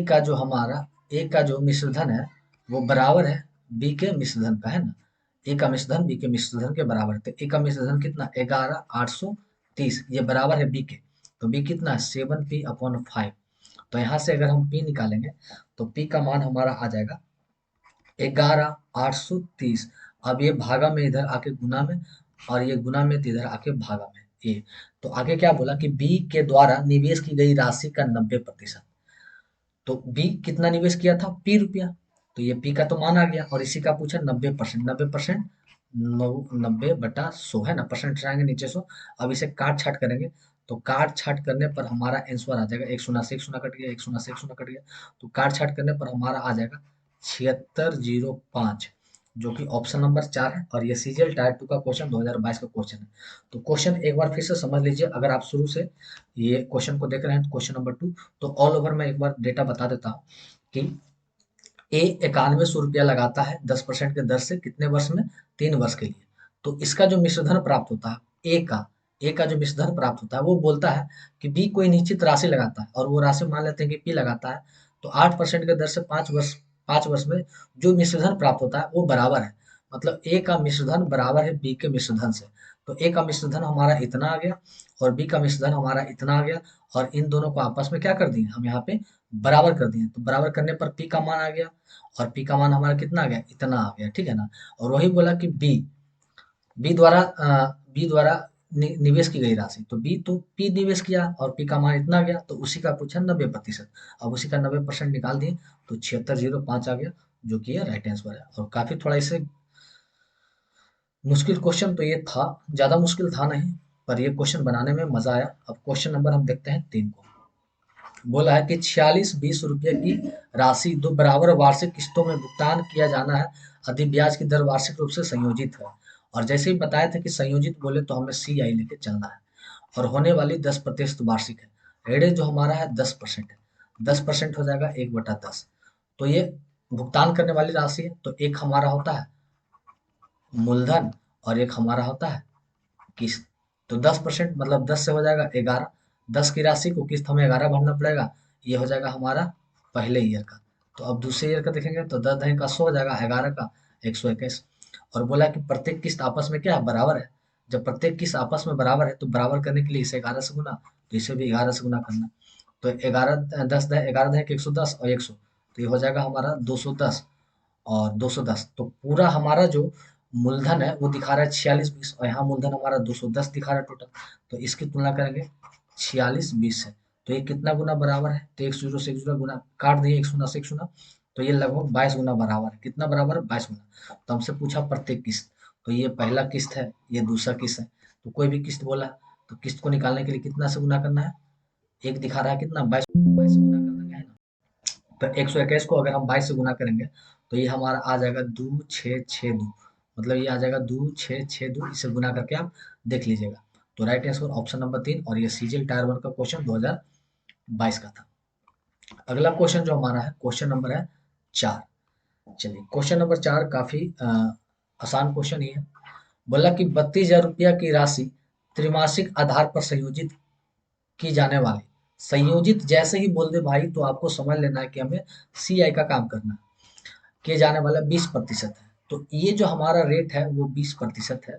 का जो हमारा ए का जो मिश्रधन है वो बराबर है बी के मिश्रधन का, है ना। ए का मिश्रधन बी के मिश्रधन के बराबर है, तो ए का मिश्रधन कितना 11830, ये बराबर है बी के, तो बी कितना है 7p/5। तो यहाँ से अगर हम P निकालेंगे तो P का मान हमारा आ जाएगा 11830। अब ये भागा में इधर आके गुना में, और ये गुना में तो इधर आके भागा में ये। तो आगे क्या बोला कि B के द्वारा निवेश की गई राशि का 90%, तो बी कितना निवेश किया था पी रुपया, तो ये पी का तो मान आ गया, और इसी का पूछा 90%, 90% 90/100 है ना, परसेंट हटाएंगे नीचे 100। अब इसे काट छाट करेंगे, तो काट छाट करने पर हमारा आंसर आ जाएगा, एक शून्य से एक शून्य कट गया, एक शून्य से एक शून्य कट गया, तो काट छाट करने पर हमारा आ जाएगा 7605, जो कि ऑप्शन नंबर 4 है। और ये सीजीएल टायर 2 का क्वेश्चन 2022 का क्वेश्चन है। तो क्वेश्चन एक बार फिर से समझ लीजिए, अगर आप शुरू से ये क्वेश्चन को देख रहे हैं, क्वेश्चन नंबर 2, तो ऑल ओवर मैं एक बार डेटा बता देता हूँ कि ए 9100 रुपया लगाता है 10% के दर से कितने वर्ष में 3 वर्ष के लिए। तो इसका जो मिश्रधन प्राप्त होता है ए का जो मिश्रधन प्राप्त होता है वो बोलता है कि बी कोई निश्चित राशि लगाता है, और वो राशि मान लेते हैं कि पी लगाता है, तो 8% के दर से 5 वर्ष में जो मिश्रधन प्राप्त होता है वो बराबर है, मतलब ए का मिश्रधन बराबर है बी के मिश्रधन से। तो ए का मिश्र धन हमारा इतना आ गया और बी का मिश्र धन हमारा इतना आ गया, और इन दोनों को आपस में क्या कर दिए हम यहाँ पे बराबर कर दिए। तो बराबर करने पर पी का मान आ गया, और पी का मान हमारा कितना आ गया, इतना आ गया, ठीक है ना। और वही बोला कि बी द्वारा निवेश की गई राशि, तो बी तो पी निवेश किया और पी का मान इतना गया, तो उसी का पूछा 90%। अब उसी का 90% निकाल दिए तो 7605 आ गया, जो कि ये राइट आंसर है। और काफी थोड़ा इसे मुश्किल क्वेश्चन तो ये था, ज्यादा मुश्किल था नहीं, पर ये क्वेश्चन बनाने में मजा आया। अब क्वेश्चन नंबर हम देखते हैं 3 को। बोला है कि 4620 रुपये की राशि दो बराबर वार्षिक किस्तों में भुगतान किया जाना है, अधि ब्याज की दर वार्षिक रूप से संयोजित है। और जैसे ही बताया था कि संयोजित बोले तो हमें सी आई लेके चलना है, और होने वाली 10% वार्षिक है। ऋण जो हमारा है 10% है, 10% हो जाएगा 1/10। तो ये भुगतान करने वाली राशि है, तो एक हमारा होता है मूलधन और एक हमारा होता है किस्त। तो 10% मतलब 10 से हो जाएगा 11, 10 की राशि को किस्त हमें 11 भरना पड़ेगा। ये हो जाएगा हमारा पहले ईयर का। तो अब दूसरे ईयर का देखेंगे तो 10 दही का 100 हो जाएगा, 11 का 121। और बोला कि प्रत्येक किस्त आपस में क्या है, बराबर है। जब प्रत्येक किस्त आपस में बराबर है तो बराबर करने के लिए इसे 11 से गुना, तो इसे भी 11 से गुना करना। तो 11 10 दहे 11 दहे के 110 और 100, तो ये हो जाएगा हमारा 210 और 210। तो पूरा हमारा जो मूलधन है वो दिखा रहा है 4620, और यहाँ मूलधन हमारा 210 दिखा रहा है टोटल। तो इसकी तुलना करेंगे 4620 से, तो ये कितना गुना बराबर है, तो एक जीरो से एक जीरो गुना काट दिए, एक शून्य से एक शून्य, तो ये लगभग 22 गुना बराबर है। कितना बराबर है, 22 गुना। तो हमसे पूछा प्रत्येक किस्त, तो ये पहला किस्त है, ये दूसरा किस्त है। तो कोई भी किस्त बोला तो किस्त को निकालने के लिए कितना से गुना करना है, एक दिखा रहा है कितना 22, 22 से गुना कर देंगे, है ना। तो 121 को अगर हम 22 से गुना करेंगे तो ये हमारा आ जाएगा 2662, मतलब ये आ जाएगा 2662। इसे गुना करके आप देख लीजिएगा। तो राइट आंसर ऑप्शन नंबर 3, और ये सीजीएल टायर 1 का क्वेश्चन 2022 का था। अगला क्वेश्चन जो हमारा है क्वेश्चन नंबर है 4। चलिए क्वेश्चन नंबर 4 काफी आसान क्वेश्चन ही है। बोला कि 32,000 रुपया की राशि त्रिमासिक आधार पर संयोजित की जाने वाली, संयोजित जैसे ही बोल दे भाई तो आपको समझ लेना है कि हमें सी आई का काम करना है। किए जाने वाला 20% है, तो ये जो हमारा रेट है वो 20% है।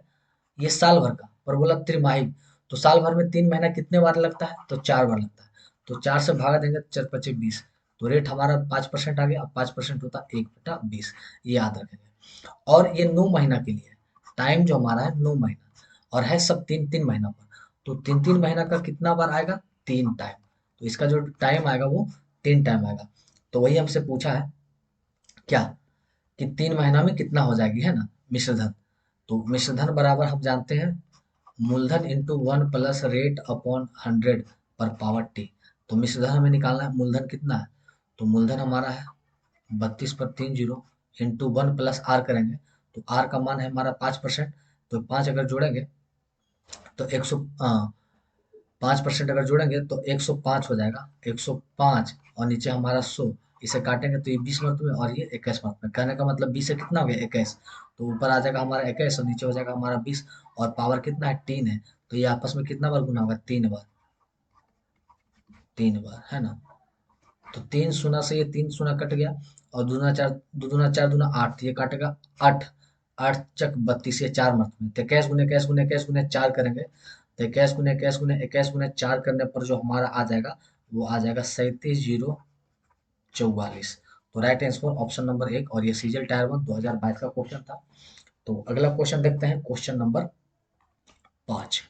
ये साल भर का, पर बोला त्रिमाहिक, तो साल भर में 3 महीना कितने बार लगता है, तो 4 बार लगता है। तो 4 से भागा देंगे, 4×5=20, तो रेट हमारा 5% आ गया। अब 5% होता है 1/20, ये याद रखेंगे। और ये 9 महीना के लिए, टाइम जो हमारा है 9 महीना, और है सब 3-3 महीना पर। तो 3-3 महीना का कितना बार आएगा, 3 टाइम। तो इसका जो टाइम आएगा वो 3 टाइम आएगा। तो वही हमसे पूछा है क्या, कि 3 महीना में कितना हो जाएगी, है ना, मिश्रधन। तो मिश्रधन बराबर हम जानते हैं मूलधन इंटू 1 + रेट अपॉन 100 पर पावर टी। तो मिश्रधन हमें निकालना है, मूलधन कितना है, तो मूलधन हमारा है 32 पर 3 जीरो इंटू 1 + आर करेंगे, तो आर का मान है हमारा 5%। तो 5 अगर जोड़ेंगे तो 5% अगर जोड़ेंगे तो 105 हो जाएगा, 105, और नीचे हमारा 100। इसे काटेंगे तो ये 20 मर्त में और ये 21 मर्त में। कहने का मतलब 20 से कितना हो गया, 21। तो ऊपर आ जाएगा हमारा 21 और नीचे हो जाएगा हमारा 20, और पावर कितना है, 3 है। तो ये आपस में कितना बार गुना होगा, 3 बार, 3 बार, है ना। तो 3 शून्य से ये 3 शून्य कट गया, और दूना 4, दूना 4 दूना 8, ये काटेगा 8, 8×32, ये 4 मर्त में। तो 21 गुने 21 गुने 21 गुने 4 करेंगे, तो 21 गुने 21 गुने 21 गुने 4 करने पर जो हमारा आ जाएगा वो आ जाएगा 37,044। तो राइट आंसर ऑप्शन नंबर 1, और ये सीजल टायर 1 2022 का क्वेश्चन था। तो अगला क्वेश्चन देखते हैं, क्वेश्चन नंबर 5।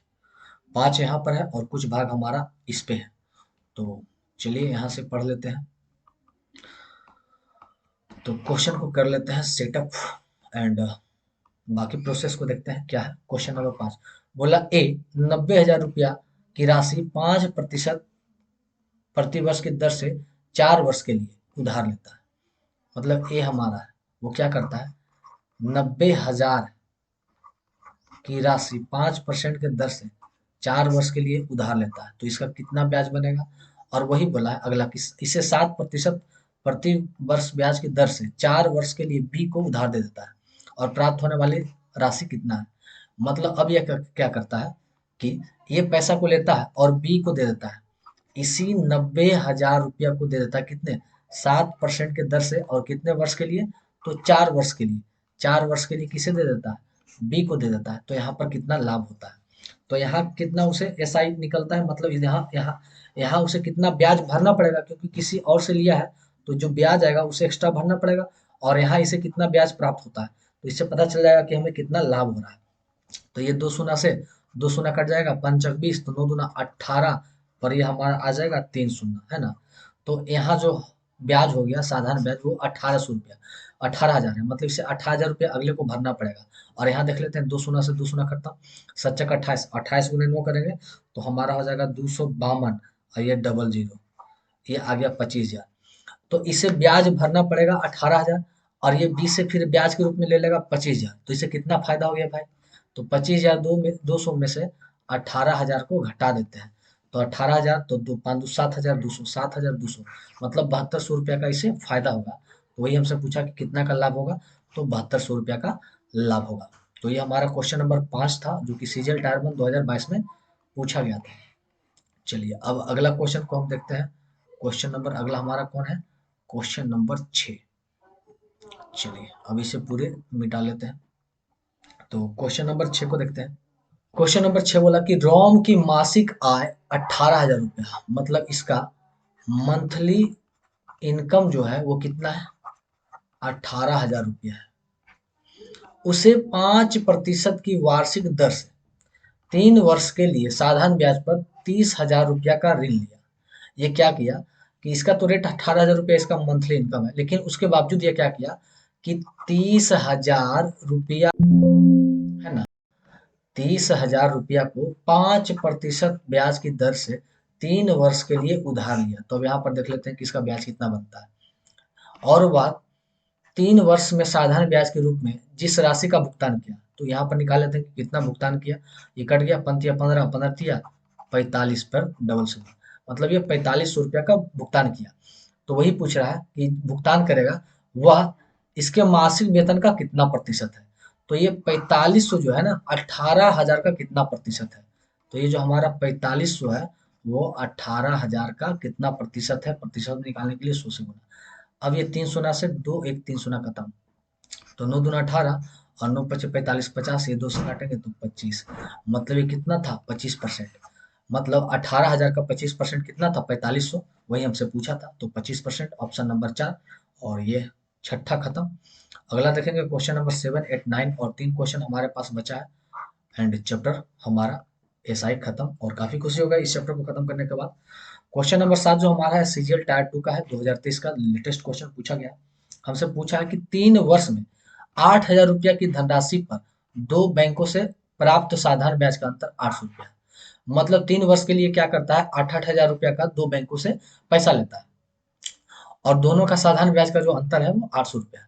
5 यहाँ पर है और कुछ भाग हमारा इस पे है, तो चलिए यहाँ से पढ़ लेते हैं। तो क्वेश्चन को कर लेते हैं सेटअप, एंड बाकी प्रोसेस को देखते हैं क्या है। क्वेश्चन नंबर 5, बोला ए 90,000 रुपया की राशि 5% प्रतिवर्ष की दर से 4 वर्ष के लिए उधार लेता है। मतलब ए हमारा है वो क्या करता है, 90,000 की राशि 5% के दर से 4 वर्ष के लिए उधार लेता है, तो इसका कितना ब्याज बनेगा। और वही बोला है अगला कि इसे 7% प्रति वर्ष ब्याज की दर से 4 वर्ष के लिए बी को उधार दे देता है, और प्राप्त होने वाली राशि कितना है। मतलब अब यह क्या करता है कि ये पैसा को लेता है और बी को दे देता है, इसी 90,000 रुपया को दे देता है कितने, 7% के दर से, और कितने वर्ष के लिए, तो 4 वर्ष के लिए। 4 वर्ष के लिए किसे दे देता है, बी को दे देता है, तो यहाँ पर कितना लाभ होता है। तो यहाँ कितना उसे एसआई निकलता है, मतलब यहाँ यहाँ यहाँ उसे कितना ब्याज भरना पड़ेगा, क्योंकि किसी और से लिया है तो जो ब्याज आएगा उसे एक्स्ट्रा भरना पड़ेगा, और यहाँ इसे कितना ब्याज प्राप्त होता है, तो इससे पता चल जाएगा कि हमें कितना लाभ हो रहा है। तो ये दो शून्य से दो शून्य कट जाएगा, पंचक 20, तो नौ दूना 18, और ये हमारा आ जाएगा 3 शून्य, है ना। तो यहाँ जो ब्याज हो गया साधारण ब्याज वो 1800 रुपया, 18,000 है, मतलब इसे 18,000 रुपया अगले को भरना पड़ेगा। और यहाँ देख लेते हैं, दो शून्य से दो शून्य खत्म, सच्चक 28, 28 गुने 9 करेंगे तो हमारा हो जाएगा 252, और ये डबल जीरो, ये आ गया 25,000। तो इसे ब्याज भरना पड़ेगा 18,000, और ये बी से फिर ब्याज के रूप में ले लेगा 25,000, तो इसे कितना फायदा हो गया भाई। तो 25,000 200 में से 18,000 को घटा देते हैं, तो 18,000, तो दो पाँच दो 7,200, 7,200, मतलब 7200 रुपया का इसे फायदा होगा। तो वही हमसे पूछा कि कितना का लाभ होगा, तो 7200 रुपया का लाभ होगा। तो ये हमारा क्वेश्चन नंबर 5 था, जो कि सीजीएल टायर 1 2022 में पूछा गया था। चलिए अब अगला क्वेश्चन को हम देखते हैं। क्वेश्चन नंबर अगला हमारा कौन है, क्वेश्चन नंबर 6। चलिए अब इसे पूरे मिटा लेते हैं। तो क्वेश्चन नंबर 6 को देखते हैं। क्वेश्चन नंबर 6 बोला कि रोम की मासिक आय 18,000 रुपया, मतलब इसका मंथली इनकम जो है वो कितना है, 18,000 रुपया है। उसे 5% की वार्षिक दर से 3 वर्ष के लिए साधारण ब्याज पर 30,000 रुपया का ऋण लिया। ये क्या किया कि इसका तो रेट 18,000 रुपया इसका मंथली इनकम है, लेकिन उसके बावजूद ये क्या किया कि 30,000 रुपया, है ना, 30,000 रुपया को 5% ब्याज की दर से 3 वर्ष के लिए उधार लिया। तो अब यहाँ पर देख लेते हैं कि इसका ब्याज कितना बनता है, और वह 3 वर्ष में साधारण ब्याज के रूप में जिस राशि का भुगतान किया, तो यहाँ पर निकाल लेते हैं कि कितना भुगतान किया। ये कट गया, पंतिया 15, 15 45 पर डबल शून्य, मतलब ये 4500 रुपया का भुगतान किया। तो वही पूछ रहा है कि भुगतान करेगा वह इसके मासिक वेतन का कितना प्रतिशत है। तो ये 4500 जो है ना, 18,000 का कितना प्रतिशत है। तो ये जो हमारा 4500 है वो 18,000 का कितना प्रतिशत है, प्रतिशत निकालने के लिए 100 से गुना। अब ये 3 शून्य से दो, एक 3 शून्य खत्म, तो 9 दूना 18, और 9 पचे 45, 50, ये 2 से काटेंगे तो 25, मतलब ये कितना था 25%। मतलब 18,000 का 25% कितना था 4500, वही हमसे पूछा था, तो 25%, ऑप्शन नंबर 4, और ये छठा खत्म। अगला देखेंगे क्वेश्चन नंबर 7, 8, 9 और 3 क्वेश्चन हमारे पास बचा है, एंड चैप्टर हमारा एसआई खत्म, और काफी खुशी होगा इस चैप्टर को खत्म करने के बाद। क्वेश्चन नंबर 7 जो हमारा है सीजीएल टायर 2 का है, 2023 का लेटेस्ट क्वेश्चन पूछा गया। हमसे पूछा है कि 3 वर्ष में 8,000 रुपया की धनराशि पर दो बैंकों से प्राप्त साधारण ब्याज का अंतर 800 रुपया, मतलब 3 वर्ष के लिए क्या करता है, 8,000 रुपया का दो बैंकों से पैसा लेता है, और दोनों का साधारण ब्याज का जो अंतर है वो 800 रुपया।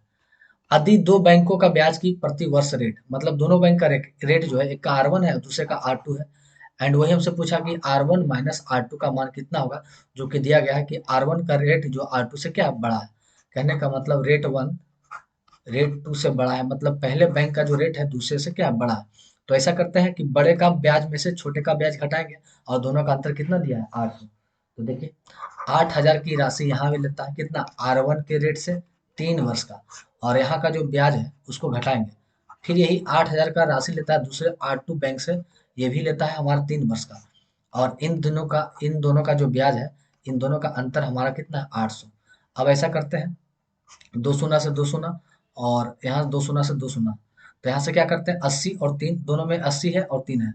यदि दो बैंकों का ब्याज की प्रति वर्ष रेट, मतलब दोनों बैंक का रेट जो है, एक का R1 है और दूसरे का R2 है, एंड वही हमसे पूछा कि R1 माइनस R2 का मान कितना होगा, जो कि दिया गया है कि R1 का रेट जो R2 से क्या बड़ा है। कहने का मतलब रेट 1 रेट 2 से बड़ा है, मतलब पहले बैंक का जो रेट है दूसरे से क्या बड़ा है। तो ऐसा करते हैं कि बड़े का ब्याज में से छोटे का ब्याज घटाएंगे, और दोनों का अंतर कितना दिया है 800। तो देखिए 8,000 की राशि यहाँ भी लेता है कितना, R1 के रेट से 3 वर्ष का, और यहाँ का जो ब्याज है उसको घटाएंगे, फिर यही 8,000 का राशि लेता है दूसरे R2 बैंक से, ये भी लेता है हमारा 3 वर्ष का, और इन दोनों का जो ब्याज है, इन दोनों का अंतर हमारा कितना है 800। अब ऐसा करते हैं, दो शून्य से दो शून्य, और यहाँ दो शून्य से दो शून्य, तो यहाँ से क्या करते हैं 80 और 3, दोनों में 80 है और 3 है,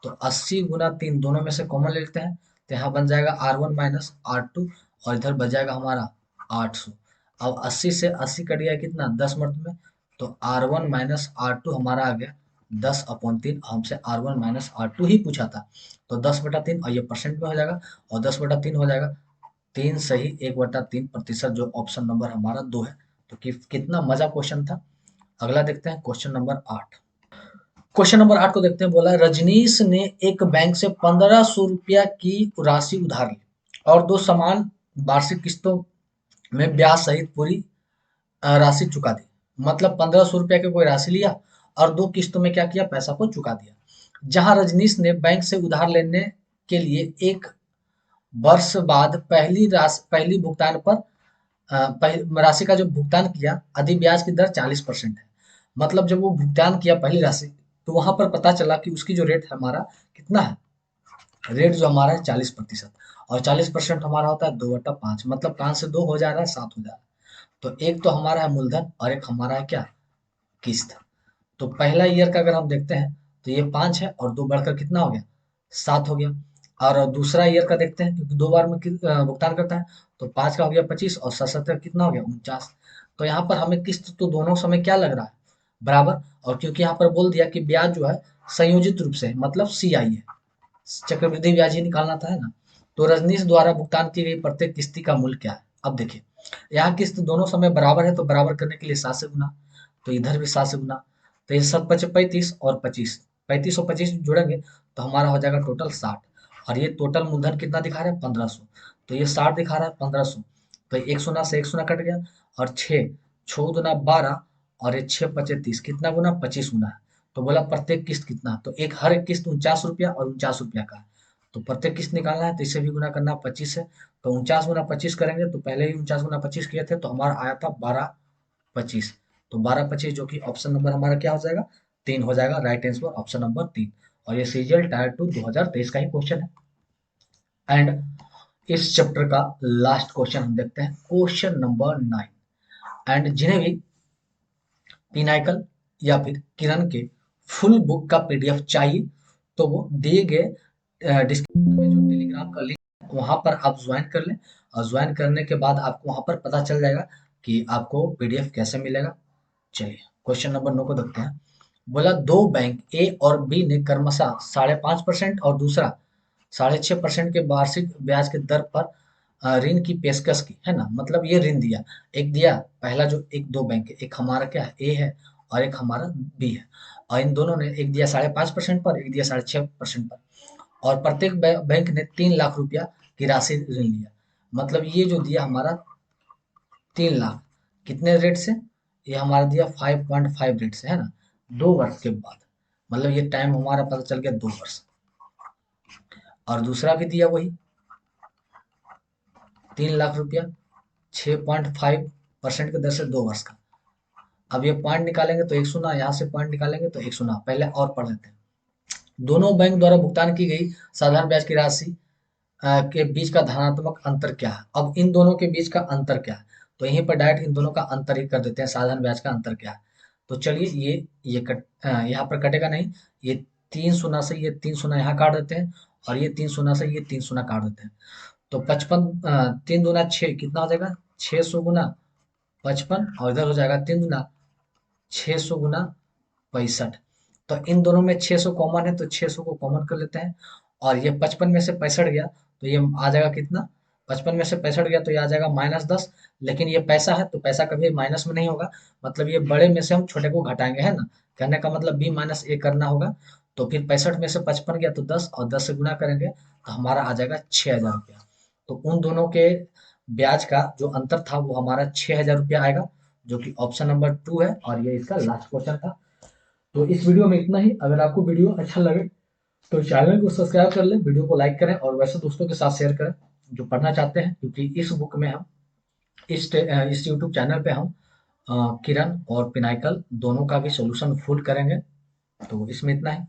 तो 80 गुना 3 दोनों में से कॉमन ले लेते हैं, तो यहाँ बन जाएगा R1 माइनस R2, और इधर बच जाएगा हमारा 800। अब 80 से 80 कट गया कितना 10 मर्द में, तो R1 माइनस R2 हमारा आ गया 10/3, हमसे R1 माइनस R2 ही पूछा था, तो 10/3, और ये परसेंट में हो जाएगा, और 10/3 हो जाएगा 3 सही 1/3%, जो ऑप्शन नंबर हमारा 2 है। तो कितना मजा क्वेश्चन था। अगला देखते हैं क्वेश्चन नंबर 8। क्वेश्चन नंबर 8 को देखते हैं, बोला रजनीश ने एक बैंक से 1,500 रुपया की राशि उधार ली और दो समान वार्षिक किस्तों में ब्याज सहित पूरी राशि चुका दी। मतलब 1,500 रुपया की कोई राशि लिया और दो किस्तों में क्या किया, पैसा को चुका दिया। जहां रजनीश ने बैंक से उधार लेने के लिए 1 वर्ष बाद पहली भुगतान पर राशि का जो भुगतान किया, अधि ब्याज की दर 40% है, मतलब जब वो भुगतान किया पहली राशि, तो वहां पर पता चला कि उसकी जो रेट है हमारा कितना है, रेट जो हमारा है 40%। और 40% हमारा होता है 2/5, मतलब 5 से 2 हो जा रहा है, 7 हो जा रहा है। तो एक तो हमारा है मूलधन और एक हमारा है क्या, किस्त। तो पहला ईयर का अगर हम देखते हैं तो ये 5 है और 2 बढ़कर कितना हो गया, 7 हो गया। और दूसरा ईयर का देखते हैं, क्योंकि 2 बार में भुगतान करता है, तो 5 का हो गया 25 और 7 कितना हो गया, 49। तो यहाँ पर हमें किस्त तो दोनों समय क्या लग रहा है, बराबर। और क्योंकि यहाँ पर बोल दिया कि ब्याज जो है संयोजित रूप से है, मतलब CI है, चक्रवृद्धि ब्याज ही निकालना था, है ना। तो रजनीश द्वारा भुगतान की गई प्रत्येक किस्ती का मूल्य क्या है। अब देखिए, यहाँ किस्त दोनों समय बराबर है, तो बराबर करने के लिए 7 से गुना, तो इधर भी 7 से गुना। तो ये 7 पचे 35 और 25, 35 और 25 जोड़ेंगे तो हमारा हो जाएगा टोटल 60। और ये टोटल मूलधन कितना दिखा रहा है, 1500। तो ये 60 दिखा रहा है, 1500। तो एक शून्य से एक शून्य कट गया। और 6, 6 दुना 12, और ये 6 पचे 30, कितना गुना, 25 गुना है। तो बोला प्रत्येक किस्त कितना, तो एक हर एक किस्त 49 रुपया और 49 रुपया का है। तो प्रत्येक किस्त निकालना है तो इसे भी गुना करना है 25 से। तो 49 गुना 25 करेंगे, तो पहले ही 49 गुना 25 किए थे, तो हमारा आया था 12/25। तो 12/25 जो कि ऑप्शन नंबर हमारा क्या हो जाएगा, 3 हो जाएगा। Right answer option number 3। और ये सीजीएल टायर 2 2023 का ही क्वेश्चन है। एंड इस चैप्टर का लास्ट क्वेश्चन हम देखते हैं, क्वेश्चन नंबर 9। एंड जिन्हें भी पिनाकल या फिर किरण के फुल बुक का पीडीएफ चाहिए, तो वो दिए गए डिस्क्रिप्शन में जो टेलीग्राम का लिंक है वहां पर आप ज्वाइन कर लें। और ज्वाइन करने के बाद आपको वहां पर पता चल जाएगा कि आपको पीडीएफ कैसे मिलेगा। चलिए क्वेश्चन नंबर 9 को देखते हैं। बोला दो बैंक ए और बी ने क्रमशः 5.5% और दूसरा 6.5% के वार्षिक ब्याज के दर पर ऋण की पेशकश की, है ना। मतलब ये ऋण दिया, एक दिया पहला जो, एक दो बैंक है, एक हमारा क्या है, ए है, और एक हमारा बी है। और इन दोनों ने एक दिया 5.5% पर, एक दिया 6.5% पर। और प्रत्येक बैंक ने 3 लाख रुपया की राशि ऋण लिया। मतलब ये जो दिया हमारा 3 लाख, कितने रेट से, ये हमारा दिया 5.5 रेट से, है ना, 2 वर्ष के बाद। मतलब ये टाइम हमारा पता चल गया 2 वर्ष। और दूसरा भी दिया वही 3 लाख रुपया, 6.5% की दर से 2 वर्ष का। अब ये पॉइंट निकालेंगे तो एक शून्य, यहाँ से पॉइंट निकालेंगे तो एक शून्य। पहले और पढ़ लेते हैं। दोनों बैंक द्वारा भुगतान की गई साधारण ब्याज की राशि के बीच का धनात्मक अंतर क्या है। अब इन दोनों के बीच का अंतर क्या है, तो यहीं पर डायरेक्ट इन दोनों का अंतर ही कर देते हैं, साधारण ब्याज का अंतर क्या है। तो चलिए यहाँ पर कटेगा नहीं। ये 3 शून्य से ये 3 शून्य यहाँ काट देते हैं, और ये 3 शून्य से ये 3 शून्य काट देते हैं। तो 55, 3 दूना 6, कितना हो जाएगा, 600 गुना 55, और इधर हो जाएगा 3 दूना 600 गुना 65। तो इन दोनों में 600 कॉमन है, तो 600 को कॉमन कर लेते हैं। और ये 55 में से 65 गया, तो ये आ जाएगा कितना, 55 में से 65 गया तो ये आ जाएगा -10। लेकिन ये पैसा है तो पैसा कभी माइनस में नहीं होगा, मतलब ये बड़े में से हम छोटे को घटाएंगे, है ना। कहने का मतलब B-A करना होगा। तो फिर 65 में से 55 गया तो 10, और 10 से गुना करेंगे तो हमारा आ जाएगा 6,000 रुपया। तो उन दोनों के ब्याज का जो अंतर था वो हमारा 6,000 रुपया आएगा, जो कि ऑप्शन नंबर 2 है। और ये इसका लास्ट क्वेश्चन था। तो इस वीडियो में इतना ही। अगर आपको वीडियो अच्छा लगे तो चैनल को सब्सक्राइब कर लें, वीडियो को लाइक करें, और वैसे दोस्तों के साथ शेयर करें जो पढ़ना चाहते हैं, क्योंकि इस बुक में हम इस यूट्यूब चैनल पे हम किरण और पिनाकल दोनों का भी सोल्यूशन फुल करेंगे। तो इसमें इतना ही।